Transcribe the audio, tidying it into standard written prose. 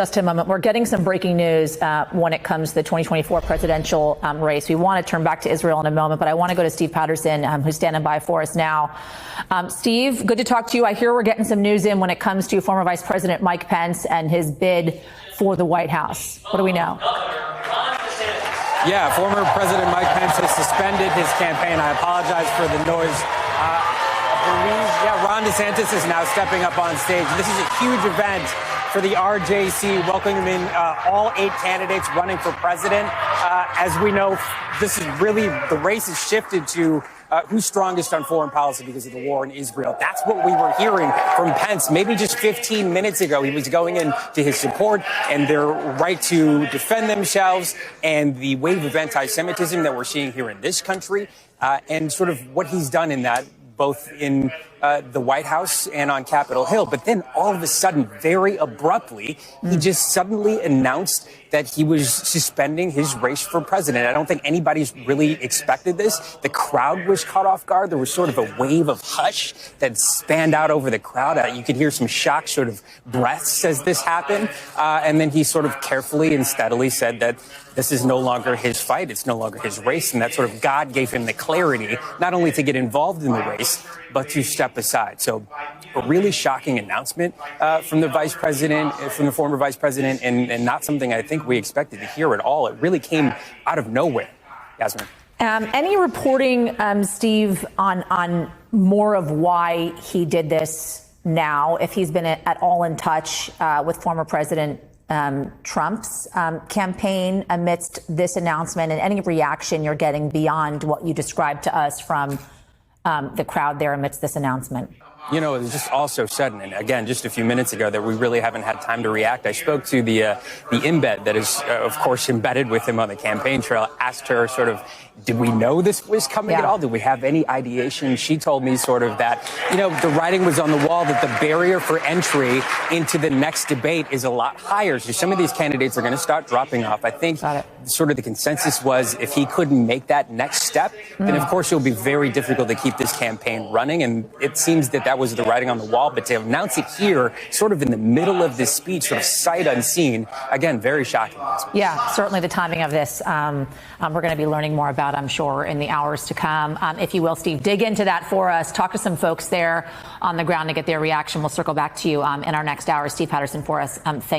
Just a moment. We're getting some breaking news when it comes to the 2024 presidential race. We want to turn back to Israel in a moment, but I want to go to Steve Patterson, who's standing by for us now. Steve, good to talk to you. I hear we're getting some news in when it comes to former Vice President Mike Pence and his bid for the White House. What do we know? Yeah, former President Mike Pence has suspended his campaign. I apologize for the noise. Ron DeSantis is now stepping up on stage. This is a huge event for the RJC, welcoming in all 8 candidates running for president. As we know, this is really, the race has shifted to who's strongest on foreign policy because of the war in Israel. That's what we were hearing from Pence maybe just 15 minutes ago. He was going into his support and their right to defend themselves and the wave of anti-Semitism that we're seeing here in this country, and sort of what he's done in that, both in the White House and on Capitol Hill. But then all of a sudden, very abruptly, he just suddenly announced that he was suspending his race for president. I don't think anybody's really expected this. The crowd was caught off guard. There was sort of a wave of hush that spanned out over the crowd. You could hear some shocked sort of breaths as this happened. And then he sort of carefully and steadily said that this is no longer his fight. It's no longer his race. And that sort of God gave him the clarity, not only to get involved in the race, but to step aside. So a really shocking announcement from the vice president, from the former vice president, and not something I think we expected to hear at all. It really came out of nowhere. Yasmin. Any reporting, Steve, on more of why he did this now, if he's been at all in touch with former President Trump's campaign amidst this announcement, and any reaction you're getting beyond what you described to us from the crowd there amidst this announcement? You know, it was just all so sudden. And again, just a few minutes ago that we really haven't had time to react. I spoke to the embed that is, of course, embedded with him on the campaign trail, asked her sort of, did we know this was coming at all? Did we have any ideation? She told me sort of that, you know, the writing was on the wall that the barrier for entry into the next debate is a lot higher. So some of these candidates are going to start dropping off. I think sort of the consensus was if he couldn't make that next step, then of course it will be very difficult to keep this campaign running. And it seems that that was the writing on the wall. But to announce it here, sort of in the middle of this speech, sort of sight unseen, again, very shocking. Yeah, certainly the timing of this, we're going to be learning more about, I'm sure, in the hours to come. If you will, Steve, dig into that for us. Talk to some folks there on the ground to get their reaction. We'll circle back to you in our next hour. Steve Patterson for us. Thank you.